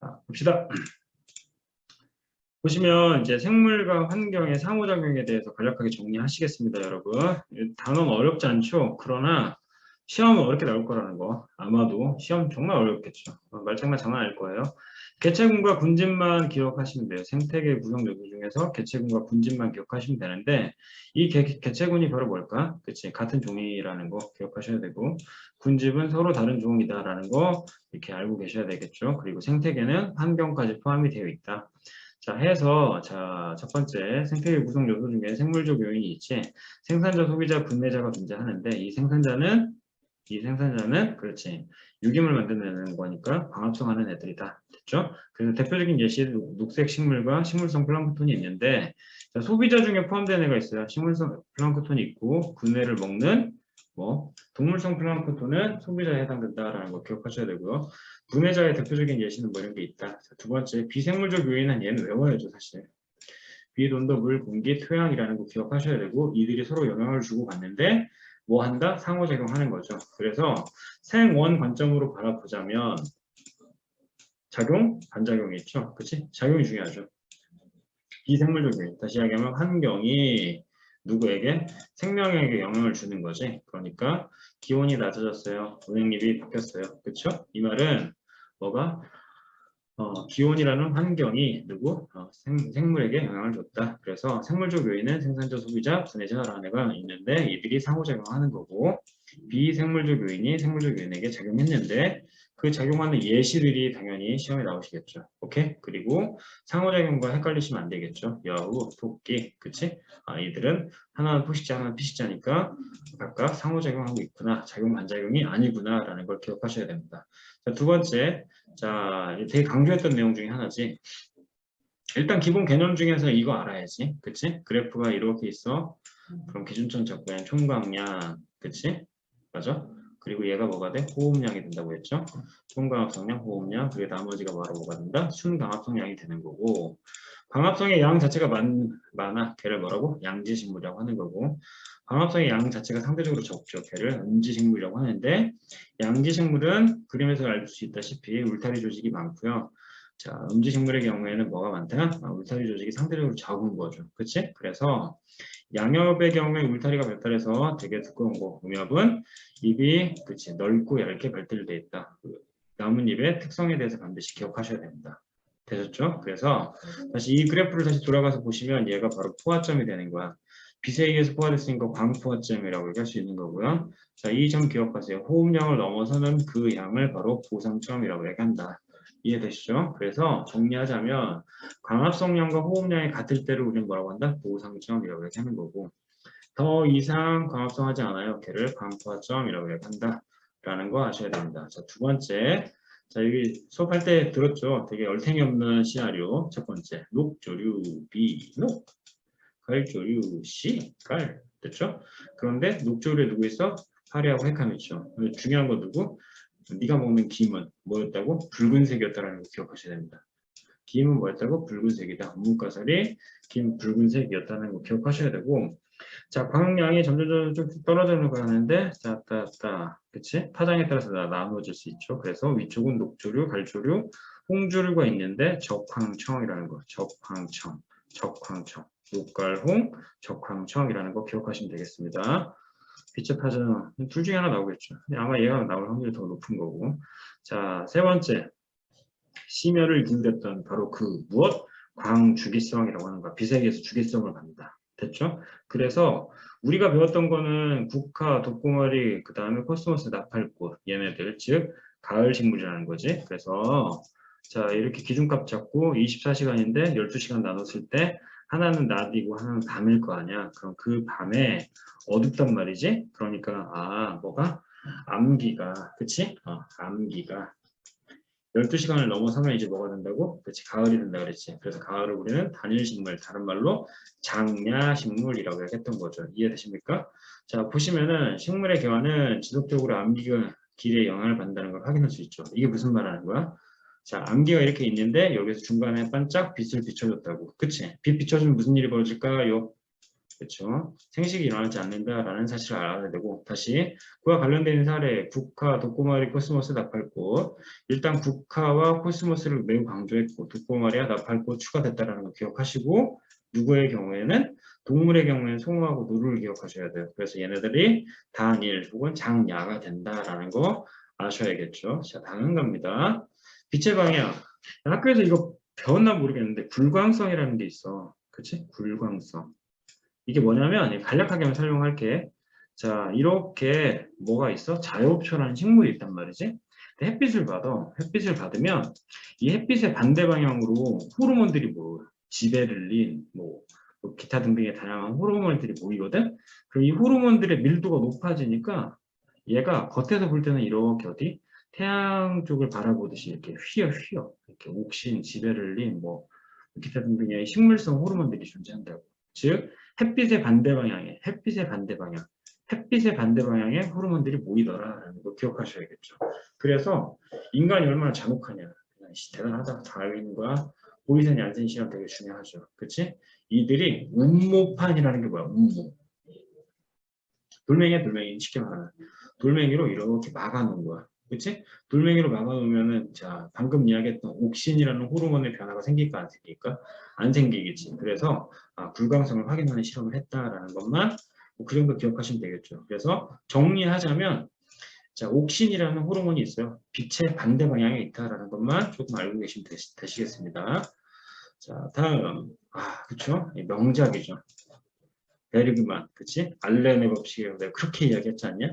자, 봅시다. 보시면 이제 생물과 환경의 상호작용에 대해서 간략하게 정리하시겠습니다, 여러분. 단어는 어렵지 않죠? 그러나 시험은 어렵게 나올 거라는 거. 아마도 시험 정말 어렵겠죠. 말장난 장난 아닐 거예요. 개체군과 군집만 기억하시면 돼요. 생태계 구성 요소 중에서 개체군과 군집만 기억하시면 되는데 이 개체군이 바로 뭘까? 그치? 같은 종이라는 거 기억하셔야 되고 군집은 서로 다른 종이다라는 거 이렇게 알고 계셔야 되겠죠. 그리고 생태계는 환경까지 포함이 되어 있다. 자, 해서, 자, 첫 번째, 생태계 구성 요소 중에 생물적 요인이 있지. 생산자, 소비자, 분해자가 존재하는데, 이 생산자는, 그렇지, 유기물 만들어내는 거니까 광합성하는 애들이다. 됐죠? 그래서 대표적인 예시, 녹색 식물과 식물성 플랑크톤이 있는데, 자, 소비자 중에 포함된 애가 있어요. 식물성 플랑크톤이 있고, 분해를 먹는, 동물성 플랑크톤은 소비자에 해당된다라는 거 기억하셔야 되고요. 분해자의 대표적인 예시는 뭐 이런 게 있다. 자, 두 번째, 비생물적 요인은 얘는 외워야죠, 사실. 빛, 온도, 물, 공기, 토양이라는 거 기억하셔야 되고 이들이 서로 영향을 주고 받는데 뭐 한다? 상호작용하는 거죠. 그래서 생원 관점으로 바라보자면 작용, 반작용이 있죠. 그치? 작용이 중요하죠. 비생물적 요인. 다시 이야기하면 환경이 누구에게? 생명에게 영향을 주는 거지. 그러니까 기온이 낮아졌어요. 은행잎이 바뀌었어요. 그쵸? 이 말은 뭐가? 기온이라는 환경이 생물에게 영향을 줬다. 그래서 생물적 요인은 생산자, 소비자, 분해자라는 애가 있는데 이들이 상호작용하는 거고 비생물적 요인이 생물적 요인에게 작용했는데 그 작용하는 예시들이 당연히 시험에 나오시겠죠. 오케이? 그리고 상호작용과 헷갈리시면 안 되겠죠. 여우, 토끼, 그치? 이들은 하나는 포식자, 하나는 피식자니까 각각 상호작용하고 있구나. 작용, 반작용이 아니구나 라는 걸 기억하셔야 됩니다. 자, 두 번째, 자, 되게 강조했던 내용 중에 하나지. 일단 기본 개념 중에서 이거 알아야지. 그치? 그래프가 이렇게 있어. 그럼 기준점 잡고 그냥 총광량. 그치? 맞아? 그리고 얘가 뭐가 돼? 호흡량이 된다고 했죠? 총광합성량, 호흡량. 그리고 나머지가 바로 뭐가 된다? 순광합성량이 되는 거고. 광합성의 양 자체가 많아. 걔를 뭐라고? 양지식물이라고 하는 거고. 광합성의 양 자체가 상대적으로 적죠. 걔를 음지식물이라고 하는데 양지식물은 그림에서 알 수 있다시피 울타리 조직이 많고요. 자, 음지식물의 경우에는 뭐가 많다? 울타리 조직이 상대적으로 적은 거죠. 그치? 그래서 양엽의 경우에 울타리가 발달해서 되게 두꺼운 거. 음엽은 잎이 그치 넓고 얇게 발달되어 있다. 그 나뭇잎의 특성에 대해서 반드시 기억하셔야 됩니다. 되셨죠? 그래서 다시 이 그래프를 다시 돌아가서 보시면 얘가 바로 포화점이 되는 거야. 빛에 의해서 포화됐으니까 광포화점이라고 할 수 있는 거고요. 자, 이 점 기억하세요. 호흡량을 넘어서는 그 양을 바로 보상점이라고 얘기한다. 이해되시죠? 그래서 정리하자면 광합성량과 호흡량이 같을 때를 우리는 뭐라고 한다? 보상점이라고 얘기하는 거고 더 이상 광합성하지 않아요. 걔를 광포화점이라고 얘기한다. 라는 거 아셔야 됩니다. 자, 두 번째. 자, 여기 수업할 때 들었죠? 되게 얼탱이 없는 시나리오. 첫 번째. 녹조류 B, 녹. 갈조류 C, 갈. 됐죠? 그런데 녹조류에 누구 있어? 파리하고 핵함 있죠. 중요한 거 누구? 네가 먹는 김은 뭐였다고? 붉은색이었다는 거 기억하셔야 됩니다. 김은 뭐였다고? 붉은색이다. 문가살이 김 붉은색이었다는 거 기억하셔야 되고 자, 광량이 점점 좀 떨어지는 거 하는데 자, 그치? 파장에 따라서 나누어질 수 있죠. 그래서 위쪽은 녹조류, 갈조류, 홍조류가 있는데 적황청이라는 거. 적황청. 녹갈홍, 적황청이라는 거 기억하시면 되겠습니다. 빛의 파장 둘 중에 하나 나오겠죠. 아마 얘가 나올 확률이 더 높은 거고. 자, 세 번째. 심혈을 기울였던 바로 그 무엇? 광주기성이라고 하는 거. 빛에 의해서 주기성을 갖는다. 됐죠? 그래서 우리가 배웠던 거는 국화, 독고머리, 그 다음에 코스모스, 나팔꽃 얘네들 즉 가을 식물이라는 거지. 그래서 자 이렇게 기준값 잡고 24시간인데 12시간 나눴을 때 하나는 낮이고 하나는 밤일 거 아니야. 그럼 그 밤에 어둡단 말이지. 그러니까 뭐가? 암기가 그치? 암기가 12시간을 넘어서면 이제 뭐가 된다고? 그렇지, 가을이 된다 그랬지. 그래서 가을을 우리는 단일식물, 다른 말로 장야식물이라고 했던 거죠. 이해되십니까? 자, 보시면은 식물의 개화는 지속적으로 암기가 길에 영향을 받는다는 걸 확인할 수 있죠. 이게 무슨 말 하는 거야? 자, 암기가 이렇게 있는데 여기서 중간에 반짝 빛을 비춰줬다고. 그치? 빛 비춰주면 무슨 일이 벌어질까요? 그렇죠? 생식이 일어나지 않는다라는 사실을 알아야 되고 다시 그와 관련된 사례 국화, 독고마리, 코스모스, 나팔꽃 일단 국화와 코스모스를 매우 강조했고 독고마리와 나팔꽃 추가됐다라는 거 기억하시고 누구의 경우에는 동물의 경우에는 송어하고 누루를 기억하셔야 돼요. 그래서 얘네들이 단일 혹은 장야가 된다라는 거 아셔야겠죠. 자, 다음 갑니다. 빛의 방향. 학교에서 이거 배웠나 모르겠는데 불광성이라는 게 있어. 그치? 불광성. 이게 뭐냐면 간략하게 한번 설명할게. 자, 이렇게 뭐가 있어? 자엽초라는 식물이 있단 말이지. 근데 햇빛을 받으면 이 햇빛의 반대 방향으로 호르몬들이 지베를린, 뭐 기타 등등의 다양한 호르몬들이 모이거든. 그럼 이 호르몬들의 밀도가 높아지니까 얘가 겉에서 볼 때는 이렇게 어디 태양 쪽을 바라보듯이 이렇게 휘어 이렇게 옥신, 지베를린, 뭐 기타 등등의 식물성 호르몬들이 존재한다고. 즉 햇빛의 반대 방향에 호르몬들이 모이더라라는 거 기억하셔야겠죠. 그래서 인간이 얼마나 잔혹하냐. 대단하다. 다윈과 보이센 얀센 시험 되게 중요하죠. 그치? 이들이 운모판이라는 게 뭐야? 운모. 돌멩이 쉽게 말하면 돌멩이로 이렇게 막아놓은 거야. 그치? 돌멩이로 막아놓으면은 자 방금 이야기했던 옥신이라는 호르몬의 변화가 생길까 안 생길까? 안 생기겠지. 그래서 불광성을 확인하는 실험을 했다라는 것만 그 정도 기억하시면 되겠죠. 그래서 정리하자면 자 옥신이라는 호르몬이 있어요. 빛의 반대 방향에 있다라는 것만 조금 알고 계시면 되시겠습니다. 자 다음 그쵸? 명작이죠. 베르그만, 그치? 알렌의 법칙이라고 내가 그렇게 이야기했지 않냐?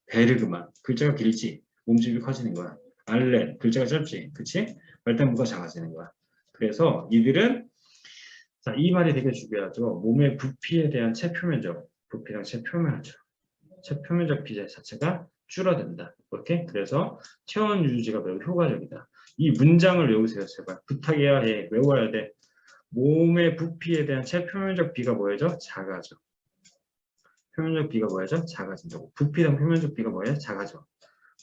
베르그만, 글자가 길지, 몸집이 커지는 거야. 알렌, 글자가 짧지, 그치? 말단부가 작아지는 거야. 그래서 이들은, 자, 이 말이 되게 중요하죠. 몸의 부피에 대한 체표면적, 부피랑 체표면적 비례 자체가 줄어든다. 이렇게? 그래서 체온 유지가 매우 효과적이다. 이 문장을 외우세요, 제발. 부탁해야 해, 외워야 돼. 몸의 부피에 대한 체표면적 비가 뭐예요? 작아져. 표면적 비가 뭐야죠? 작아진다고. 부피당 표면적 비가 뭐야? 작아져.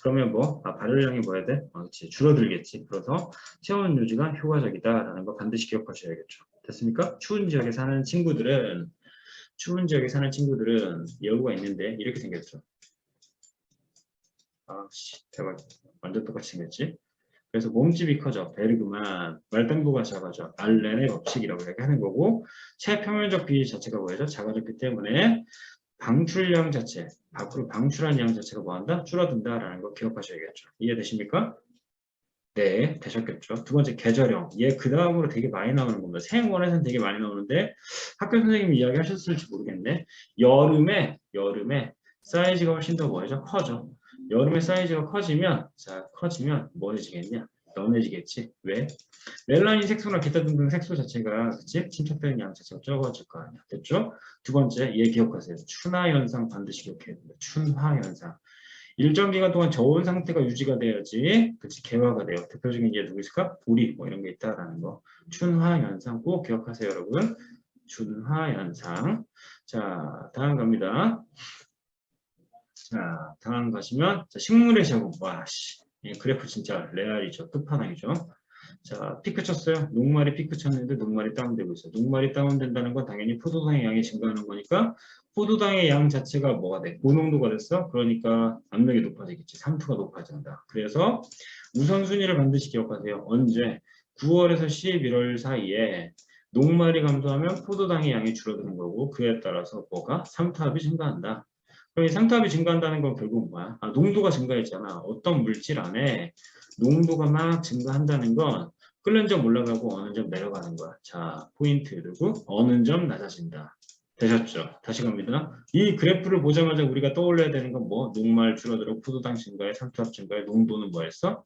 그러면 발열량이 뭐야 돼? 그렇지. 줄어들겠지. 그래서 체온 유지가 효과적이다라는 거 반드시 기억하셔야겠죠. 됐습니까? 추운 지역에 사는 친구들은 여우가 있는데 이렇게 생겼죠. 대박. 완전 똑같이 생겼지. 그래서 몸집이 커져. 베르그만, 말단부가 작아져. 알렌의 법칙이라고 얘기하는 거고 체표면적 비 자체가 뭐예요? 작아졌기 때문에 방출량 자체, 밖으로 방출한 양 자체가 뭐한다? 줄어든다라는 거 기억하셔야겠죠. 이해되십니까? 네, 되셨겠죠. 두 번째, 계절형. 얘 그 다음으로 되게 많이 나오는 겁니다. 생원에서는 되게 많이 나오는데 학교 선생님이 이야기하셨을지 모르겠네. 여름에 사이즈가 훨씬 더 뭐죠? 커져. 여름에 사이즈가 커지면 뭐해지겠냐? 연해지겠지. 왜? 멜라닌 색소나 기타 등등 색소 자체가 그치? 침착되는 양 자체가 적어질 거 아니야. 됐죠? 두 번째, 얘 기억하세요. 춘화 현상 반드시 기억해야 됩니다. 춘화 현상. 일정 기간 동안 저온 상태가 유지가 돼야지 그치 개화가 돼요. 대표적인 게 누구 있을까? 보리 뭐 이런 게 있다라는 거. 춘화 현상 꼭 기억하세요, 여러분. 춘화 현상. 자, 다음 갑니다. 자, 다음 가시면 식물의 제곱. 이 그래프 진짜 레알이죠. 끝판왕이죠. 자, 피크 쳤어요. 녹말이 피크 쳤는데 녹말이 다운되고 있어요. 녹말이 다운된다는 건 당연히 포도당의 양이 증가하는 거니까 포도당의 양 자체가 뭐가 돼? 고농도가 됐어? 그러니까 압력이 높아지겠지. 삼투가 높아진다. 그래서 우선순위를 반드시 기억하세요. 언제? 9월에서 11월 사이에 녹말이 감소하면 포도당의 양이 줄어드는 거고 그에 따라서 뭐가? 삼투압이 증가한다. 그럼 이 삼투압이 증가한다는 건 결국 뭐야? 농도가 증가했잖아. 어떤 물질 안에 농도가 막 증가한다는 건 끓는 점 올라가고 어느 점 내려가는 거야. 자, 포인트 두고 어느 점 낮아진다. 되셨죠? 다시 갑니다. 이 그래프를 보자마자 우리가 떠올려야 되는 건 뭐? 녹말 줄어들고 포도당 증가에 삼투압 증가에 농도는 뭐였어?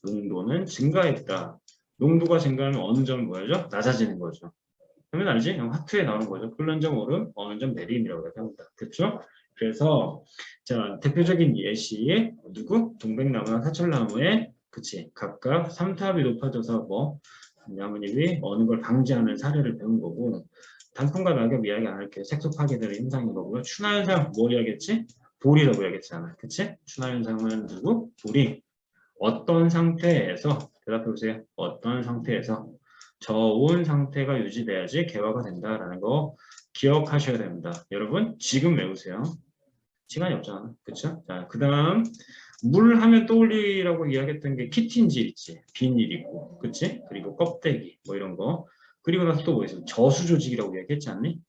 농도는 증가했다. 농도가 증가하면 어느 점 뭐였죠? 낮아지는 거죠. 그러면 알지? 하트에 나오는 거죠. 끓는 점 오름, 어느 점 내림이라고 합니다. 됐죠? 그래서 자 대표적인 예시 누구? 동백나무나 사철나무에 그치 각각 삼투압이 높아져서 나뭇잎이 어느 걸 방지하는 사례를 배운 거고 단풍과 낙엽 이야기 안 할게요. 색소 파괴되는 현상인 거고요. 춘화현상 뭐 이야기했지? 볼이라고 이야기했잖아. 그치? 춘화현상은 누구? 볼이 어떤 상태에서 대답해보세요. 어떤 상태에서 저온 상태가 유지돼야지 개화가 된다라는 거 기억하셔야 됩니다. 여러분 지금 외우세요. 시간이 없잖아. 그쵸? 자, 그 다음 물 하면 떠올리라고 이야기했던 게 키틴질 있지. 비닐 있고. 그치? 그리고 껍데기 뭐 이런 거. 그리고 나서 또 뭐 있어? 저수 조직이라고 이야기했지 않니?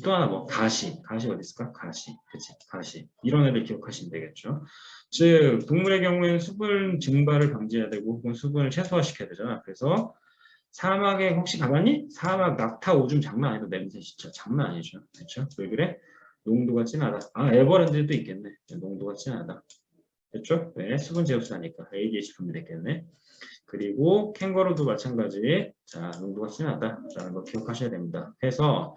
또 하나 뭐 가시. 가시 어디 있을까? 가시. 그치? 가시. 이런 애들 기억하시면 되겠죠. 즉 동물의 경우에는 수분 증발을 방지해야 되고 혹은 수분을 최소화시켜야 되잖아. 그래서 사막에 혹시 가봤니? 사막 낙타 오줌 장난 아니다. 냄새 진짜 장난 아니죠. 그렇죠? 왜 그래? 농도가 진하다. 아 에버랜드도 있겠네. 농도가 진하다. 됐죠? 네, 수분 제흡수하니까 ADH 분비됐겠네. 그리고 캥거루도 마찬가지. 자, 농도가 진하다라는 거 기억하셔야 됩니다. 해서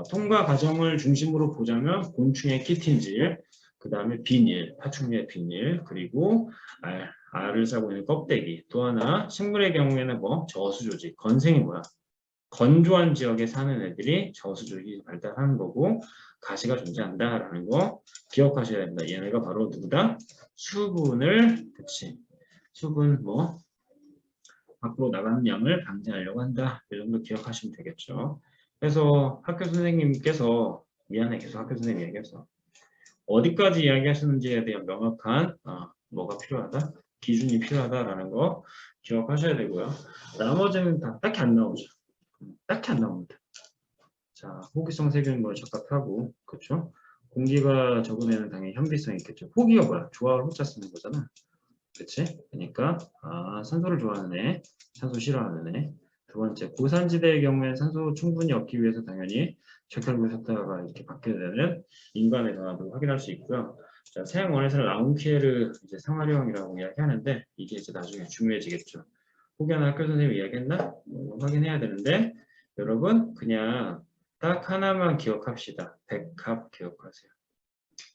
통과 과정을 중심으로 보자면 곤충의 키틴질, 그 다음에 비닐, 파충류의 비닐, 그리고 알을 싸고 있는 껍데기, 또 하나 식물의 경우에는 뭐 저수조직, 건생이 뭐야? 건조한 지역에 사는 애들이 저수조직이 발달하는 거고 가시가 존재한다라는 거 기억하셔야 됩니다. 얘네가 바로 누구다? 수분을, 그치? 수분 뭐 밖으로 나가는 양을 방지하려고 한다. 이 정도 기억하시면 되겠죠. 그래서 학교 선생님께서 미안해 계속 학교 선생님 얘기해서 어디까지 이야기하시는지에 대한 명확한 뭐가 필요하다? 기준이 필요하다라는 거 기억하셔야 되고요. 나머지는 다 딱히 안 나오죠. 딱히 안 나옵니다. 자, 호기성 세균 뭐 적합하고, 그렇죠? 공기가 적은 애는 당연히 현비성이 있겠죠. 호기가 뭐야? 좋아할 호자 쓰는 거잖아. 그치? 그러니까 산소를 좋아하는 애, 산소 싫어하는 애. 두 번째, 고산지대의 경우에는 산소 충분히 얻기 위해서 당연히 적혈구 셨다가 이렇게 받게 되는 인간의 변화도 확인할 수 있고요. 자, 서양원에서는 라운키에르 이제 상활형이라고 이야기하는데 이게 이제 나중에 중요해지겠죠. 혹여나 학교 선생님이 이야기했나? 확인해야 되는데 여러분 그냥 딱 하나만 기억합시다. 백합 기억하세요.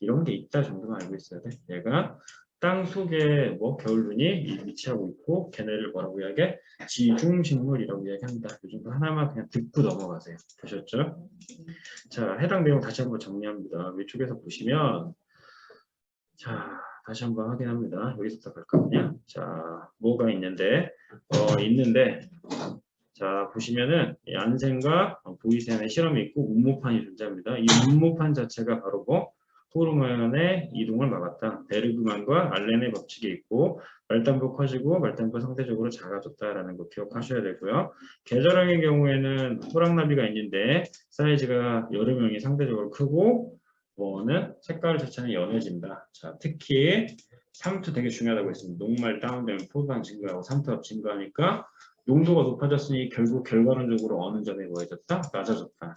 이런 게 있다 정도만 알고 있어야 돼. 얘가 땅 속에 뭐 겨울눈이 위치하고 있고 걔네를 뭐라고 이야기해? 지중식물이라고 이야기합니다. 이 정도 하나만 그냥 듣고 넘어가세요. 보셨죠? 자, 해당 내용 다시 한번 정리합니다. 위쪽에서 보시면 자, 다시 한번 확인합니다. 여기서부터 갈까 그냥? 자, 뭐가 있는데 자, 보시면은 얀센과 보이센의 실험이 있고 운모판이 존재합니다. 이 운모판 자체가 바로 뭐 호르몬의 이동을 막았다. 베르그만과 알렌의 법칙이 있고 말단부 커지고 말단부 상대적으로 작아졌다라는 거 기억하셔야 되고요. 계절형의 경우에는 호랑나비가 있는데 사이즈가 여름형이 상대적으로 크고 뭐는 색깔 자체는 연해진다. 자, 특히 삼투 되게 중요하다고 했습니다. 녹말 다운되면 포도당 증가하고 삼투압 증가하니까 농도가 높아졌으니 결국 결과론적으로 어느 점이 뭐해졌다? 낮아졌다.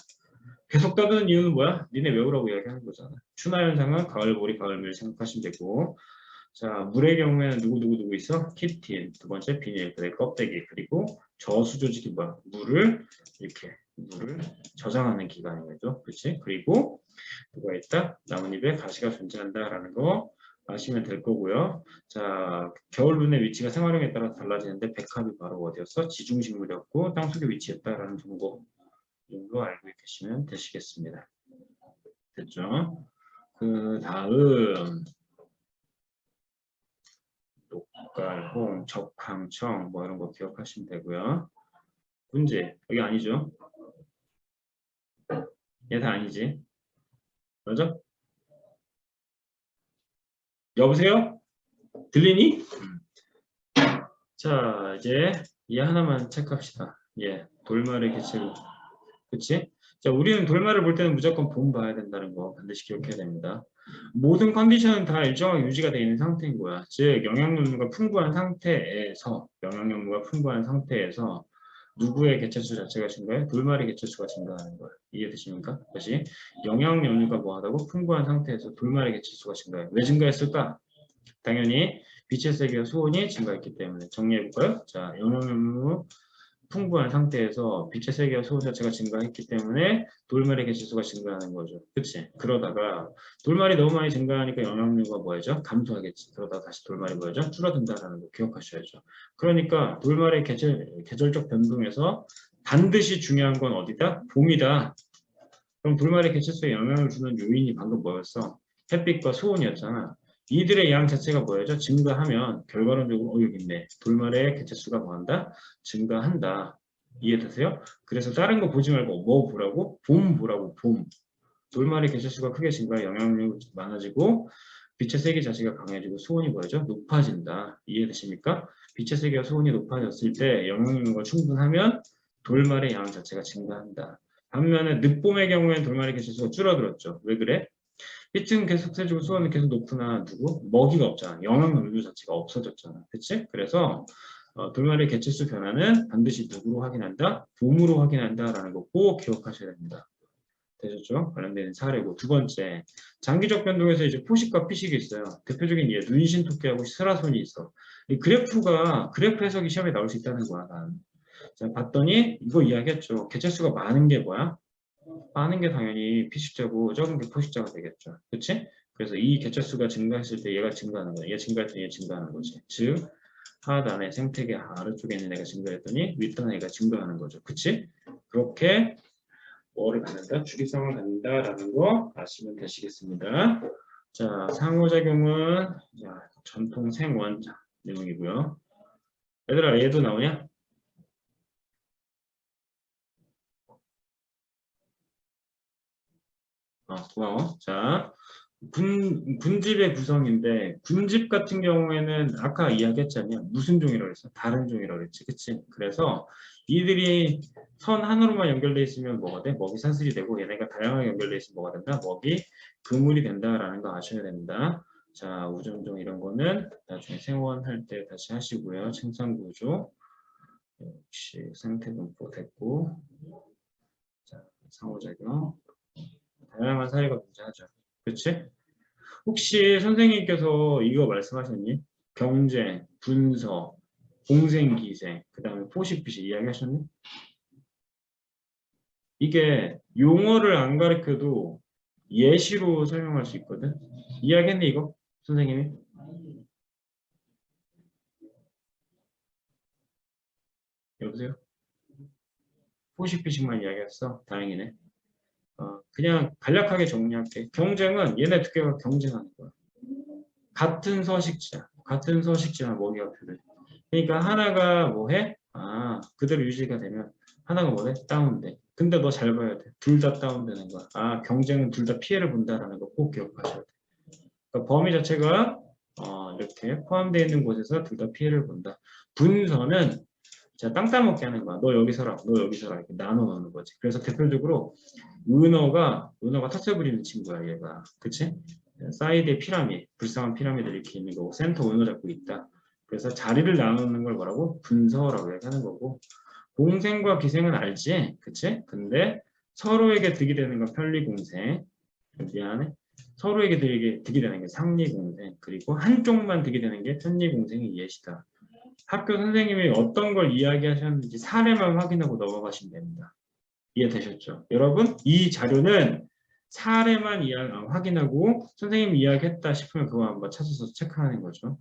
계속 떠드는 이유는 뭐야? 니네 외우라고 이야기하는 거잖아. 추나 현상은 가을보리, 가을밀 생각하시면 되고 자, 물의 경우에는 누구 있어? 키틴, 두 번째 비닐, 그다음에 껍데기, 그리고 저수 조직이 뭐야? 물을 저장하는 기관인 거죠. 그렇지? 그리고 누가 있다? 나뭇잎에 가시가 존재한다라는 거 아시면 될 거고요. 자, 겨울눈의 위치가 생활형에 따라 달라지는데 백합이 바로 어디였어? 지중식물이었고 땅속에 위치했다라는 정보 정도 알고 계시면 되시겠습니다. 됐죠? 그 다음 녹갈, 홍, 적황, 청 뭐 이런 거 기억하시면 되고요. 문제 여기 아니죠? 얘 다 아니지? 맞아? 여보세요? 들리니? 자, 이제 얘 하나만 체크합시다. 예, 돌말의 개체로. 그치? 자, 우리는 돌말을 볼 때는 무조건 봄 봐야 된다는 거 반드시 기억해야 됩니다. 모든 컨디션은 다 일정하게 유지가 되어 있는 상태인 거야. 즉, 영양용무가 풍부한 상태에서 누구의 개체수 자체가 증가해? 돌말의 개체수가 증가하는 거야. 이해되십니까? 다시 영양용무가 뭐하다고? 풍부한 상태에서 돌말의 개체수가 증가해. 왜 증가했을까? 당연히 빛의 세기와 수온이 증가했기 때문에 정리해볼까요? 자, 영양용무 풍부한 상태에서 빛의 세기와 소음 자체가 증가했기 때문에 돌말의 개체수가 증가하는 거죠. 그치? 그러다가 돌말이 너무 많이 증가하니까 영양류가 뭐죠? 감소하겠지. 그러다가 다시 돌말이 뭐죠? 줄어든다라는 거 기억하셔야죠. 그러니까 돌말의 계절적 변동에서 반드시 중요한 건 어디다? 봄이다. 그럼 돌말의 개체수에 영향을 주는 요인이 방금 뭐였어? 햇빛과 소온이었잖아. 이들의 양 자체가 뭐였죠? 증가하면 결과론적으로 여기 있네. 돌말의 개체수가 뭐한다? 증가한다. 이해되세요? 그래서 다른 거 보지 말고 뭐 보라고? 봄 보라고, 봄. 돌말의 개체수가 크게 증가해 영향력이 많아지고 빛의 세기 자체가 강해지고 수온이 뭐죠? 높아진다. 이해되십니까? 빛의 세기와 수온이 높아졌을 때 영향력이 충분하면 돌말의 양 자체가 증가한다. 반면에 늦봄의 경우에는 돌말의 개체수가 줄어들었죠. 왜 그래? 빛은 계속 세지고 수온은 계속 높으나 누구? 먹이가 없잖아. 영향력 자체가 없어졌잖아. 그치? 그래서 돌말의 개체수 변화는 반드시 누구로 확인한다? 봄으로 확인한다라는 거 꼭 기억하셔야 됩니다. 되셨죠? 관련된 사례고. 두 번째, 장기적 변동에서 이제 포식과 피식이 있어요. 대표적인 예, 눈신 토끼하고 스라손이 있어. 이 그래프 해석이 시험에 나올 수 있다는 거야. 난. 자, 봤더니 이거 이야기했죠. 개체수가 많은 게 뭐야? 많은 게 당연히 피식자고 적은 게 포식자가 되겠죠. 그치? 그래서 이 개체수가 증가했을 때 얘가 증가하는 거야. 얘 증가했더니 얘 증가하는 거지. 즉, 하단의 생태계 아래쪽에 있는 애가 증가했더니 윗단의 애가 증가하는 거죠. 그치? 그렇게 뭐를 갖는다? 주기성을 갖는다라는 거 아시면 되시겠습니다. 자, 상호작용은 자, 전통 생원자 내용이고요. 얘들아, 얘도 나오냐? 고마워. 자, 군집의 구성인데 군집 같은 경우에는 아까 이야기했잖아요. 무슨 종이라고 했어? 다른 종이라고 했지. 그치? 그래서 이들이 선 하나로만 연결되어 있으면 뭐가 돼? 먹이 사슬이 되고 얘네가 다양하게 연결되어 있으면 뭐가 된다? 먹이 그물이 된다라는 거 아셔야 됩니다. 자, 우점종 이런 거는 나중에 생원할 때 다시 하시고요. 생산구조 역시 상태분포 됐고 자, 상호작용 다양한 사례가 존재하죠. 그치? 혹시 선생님께서 이거 말씀하셨니? 경쟁, 분서, 공생기생, 그 다음에 포식피식 이야기하셨니? 이게 용어를 안 가르쳐도 예시로 설명할 수 있거든? 이야기했니 이거? 선생님이? 여보세요? 포식피식만 이야기했어? 다행이네. 그냥 간략하게 정리할게. 경쟁은 얘네 두 개가 경쟁하는 거야. 같은 서식지나 먹이가 필요해. 그러니까 하나가 뭐 해? 그대로 유지가 되면 하나가 뭐 해? 다운돼. 근데 너 잘 봐야 돼. 둘 다 다운되는 거야. 경쟁은 둘 다 피해를 본다라는 거 꼭 기억하셔야 돼. 그러니까 범위 자체가 이렇게 포함되어 있는 곳에서 둘 다 피해를 본다. 분선은 자, 땅 따먹게 하는 거야. 너 여기 서라, 너 여기 서라 이렇게 나눠 놓는 거지. 그래서 대표적으로 은어가 텃세 부리는 친구야, 얘가. 그치? 사이드에 피라미드, 불쌍한 피라미드를 이렇게 있는 거고, 센터 은어 잡고 있다. 그래서 자리를 나누는 걸 뭐라고? 분서라고 얘기하는 거고, 공생과 기생은 알지? 그치? 근데 서로에게 득이 되는 건 편리공생. 미안해. 서로에게 득이 되는 게 상리공생. 그리고 한쪽만 득이 되는 게 편리공생의 예시다. 학교 선생님이 어떤 걸 이야기하셨는지 사례만 확인하고 넘어가시면 됩니다. 이해되셨죠? 여러분, 이 자료는 사례만 확인하고 선생님이 이야기했다 싶으면 그거 한번 찾아서 체크하는 거죠.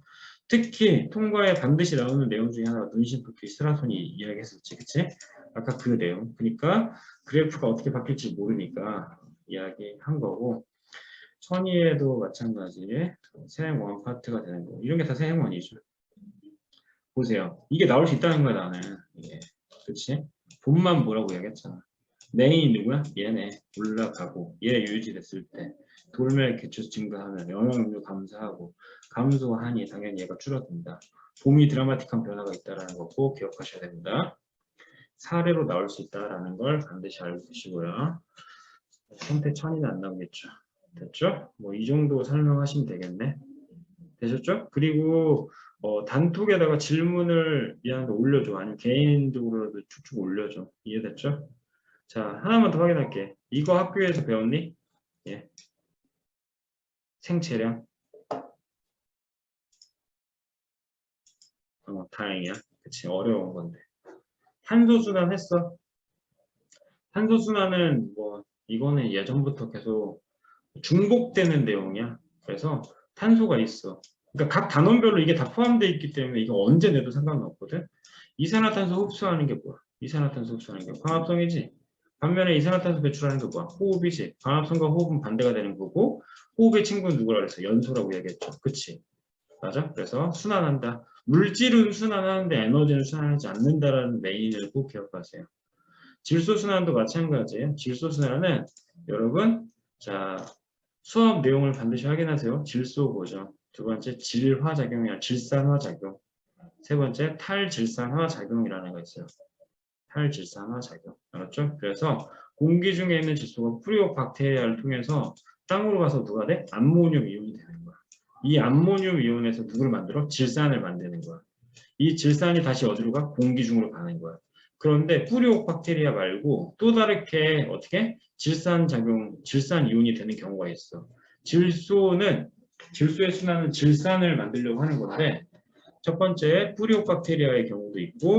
특히 통과에 반드시 나오는 내용 중에 하나가 눈신토끼 스라손이 이야기했었지, 그치? 아까 그 내용. 그러니까 그래프가 어떻게 바뀔지 모르니까 이야기한 거고 천이에도 마찬가지 세행원 파트가 되는 거. 이런 게 다 세행원이죠. 보세요. 이게 나올 수 있다는 거야, 나는. 이게. 그치? 본만 뭐라고 이야기했잖아. 메인이 누구야? 얘네 올라가고 얘 유지됐을 때 돌멸 개체 증가하면 영향력도 감소하고 감소하니 당연히 얘가 줄어든다. 봄이 드라마틱한 변화가 있다는 거 꼭 기억하셔야 됩니다. 사례로 나올 수 있다는 걸 반드시 알고 계시고요. 선택 천이는 안 나오겠죠. 됐죠? 뭐 이 정도 설명하시면 되겠네. 되셨죠? 그리고 단톡에다가 질문을 얘한테 올려줘. 아니면 개인적으로도 쭉쭉 올려줘. 이해됐죠? 자, 하나만 더 확인할게. 이거 학교에서 배웠니? 예. 생체량. 다행이야. 그치, 어려운 건데. 탄소순환 했어? 탄소순환은 뭐, 이거는 예전부터 계속 중복되는 내용이야. 그래서 탄소가 있어. 그러니까 각 단원별로 이게 다 포함되어 있기 때문에 이거 언제 내도 상관은 없거든. 이산화탄소 흡수하는 게 뭐야? 이산화탄소 흡수하는 게 광합성이지. 반면에 이산화탄소 배출하는 게 뭐야? 호흡이지. 광합성과 호흡은 반대가 되는 거고 호흡의 친구는 누구라 그랬어? 연소라고 얘기했죠. 그치? 맞아? 그래서 순환한다. 물질은 순환하는데 에너지는 순환하지 않는다라는 메인을 꼭 기억하세요. 질소 순환도 마찬가지예요. 질소 순환은 여러분 자 수업 내용을 반드시 확인하세요. 질소 보죠. 두 번째 질화작용이야. 질산화작용. 세 번째 탈질산화작용이라는 거 있어요. 탈질산화작용. 알았죠? 그래서 공기 중에 있는 질소가 프리오박테리아를 통해서 땅으로 가서 누가 돼? 암모늄 이온이 되는 거야. 이 암모늄 이온에서 누구를 만들어? 질산을 만드는 거야. 이 질산이 다시 어디로 가? 공기 중으로 가는 거야. 그런데 뿌리옥박테리아 말고 또 다르게 어떻게 질산작용, 질산 이온이 되는 경우가 있어. 질소의 순환은 질산을 만들려고 하는 건데 첫 번째 뿌리옥박테리아의 경우도 있고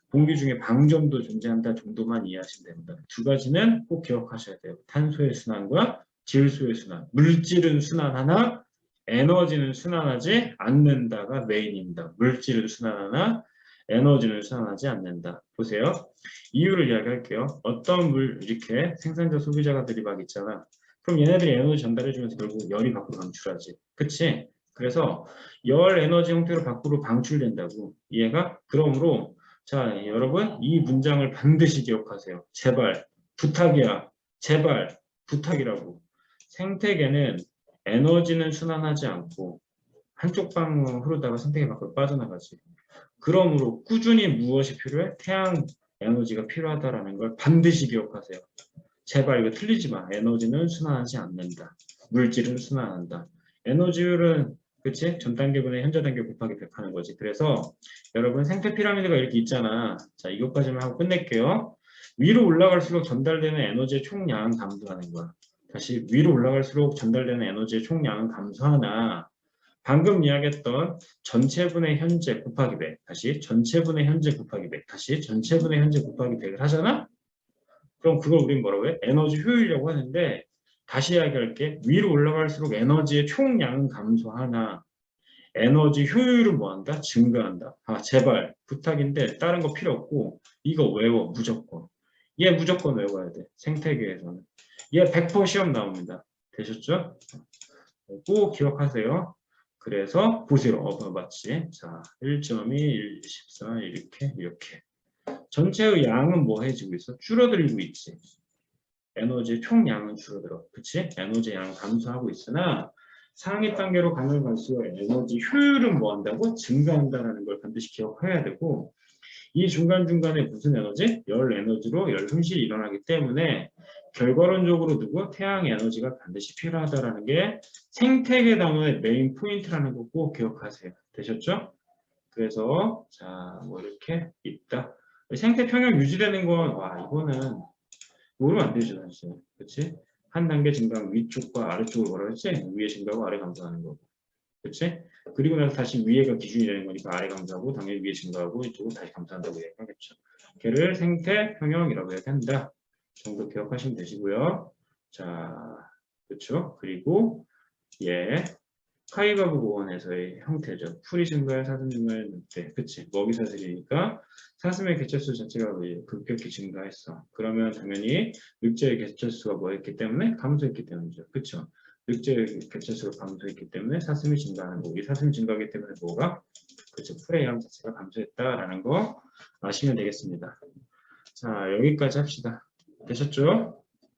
공기 중에 방점도 존재한다 정도만 이해하시면 됩니다. 두 가지는 꼭 기억하셔야 돼요. 탄소의 순환과 질소의 순환. 물질은 순환하나 에너지는 순환하지 않는다가 메인입니다. 물질은 순환하나 에너지는 순환하지 않는다. 보세요. 이유를 이야기할게요. 어떤 물 이렇게 생산자 소비자가 들이박 있잖아. 그럼 얘네들이 에너지 전달해주면서 결국 열이 밖으로 방출하지. 그치? 그래서 열 에너지 형태로 밖으로 방출된다고. 이해가? 그러므로 자 여러분 이 문장을 반드시 기억하세요. 제발 부탁이야. 제발 부탁이라고. 생태계는 에너지는 순환하지 않고 한쪽 방향으로 흐르다가 생태계 밖으로 빠져나가지. 그러므로 꾸준히 무엇이 필요해? 태양 에너지가 필요하다라는 걸 반드시 기억하세요. 제발 이거 틀리지 마. 에너지는 순환하지 않는다. 물질은 순환한다. 에너지율은 그치? 전 단계분의 현재 단계 곱하기 100 하는 거지. 그래서 여러분 생태 피라미드가 이렇게 있잖아. 자 이것까지만 하고 끝낼게요. 위로 올라갈수록 전달되는 에너지의 총량은 감소하는 거야. 다시 위로 올라갈수록 전달되는 에너지의 총량은 감소하나 방금 이야기했던 전체분의 현재 곱하기 100 다시 전체분의 현재 곱하기 100 다시 전체분의 현재 곱하기 100을 하잖아? 그럼 그걸 우리는 뭐라고 해? 에너지 효율이라고 하는데 다시 이야기할게. 위로 올라갈수록 에너지의 총량은 감소하나 에너지 효율은 뭐한다? 증가한다. 아 제발 부탁인데 다른 거 필요 없고 이거 외워 무조건. 얘 무조건 외워야 돼. 생태계에서는. 얘 100% 시험 나옵니다. 되셨죠? 꼭 기억하세요. 그래서 보세요. 맞지? 자 1.2, 1.14 이렇게. 전체의 양은 뭐 해지고 있어? 줄어들고 있지. 에너지의 총량은 줄어들어. 그치? 에너지 양은 감소하고 있으나 상위 단계로 가면 갈수록 에너지 효율은 뭐 한다고? 증가한다는 걸 반드시 기억해야 되고 이 중간중간에 무슨 에너지? 열 에너지로 열 손실이 일어나기 때문에 결과론적으로 누구? 태양 에너지가 반드시 필요하다는 게 생태계 단원의 메인 포인트라는 거 꼭 기억하세요. 되셨죠? 그래서 자 뭐 이렇게 있다. 생태 평형 유지되는 건 와 이거는 모르면 안 되죠 사실. 그렇지? 한 단계 증가하면 위쪽과 아래쪽을 뭐라 했지? 위에 증가하고 아래 감소하는 거고. 그렇지? 그리고 나서 다시 위에가 기준이 되는 거니까 아래 감소하고 당연히 위에 증가하고 이쪽은 다시 감소한다고 얘기하겠죠. 걔를 생태 평형이라고 얘기한다. 정도 기억하시면 되시고요. 자, 그렇죠? 그리고 예. 카이가브 고원에서의 형태죠. 풀이 증가해 사슴 증가의 늑대. 그치? 먹이 사슬이니까 사슴의 개체수 자체가 급격히 증가했어. 그러면 당연히 늑대의 개체수가 뭐였기 때문에? 감소했기 때문이죠. 그쵸? 늑대의 개체수가 감소했기 때문에 사슴이 증가하는 거고 이 사슴이 증가하기 때문에 뭐가? 그쵸? 풀의 양 자체가 감소했다라는 거 아시면 되겠습니다. 자, 여기까지 합시다. 되셨죠?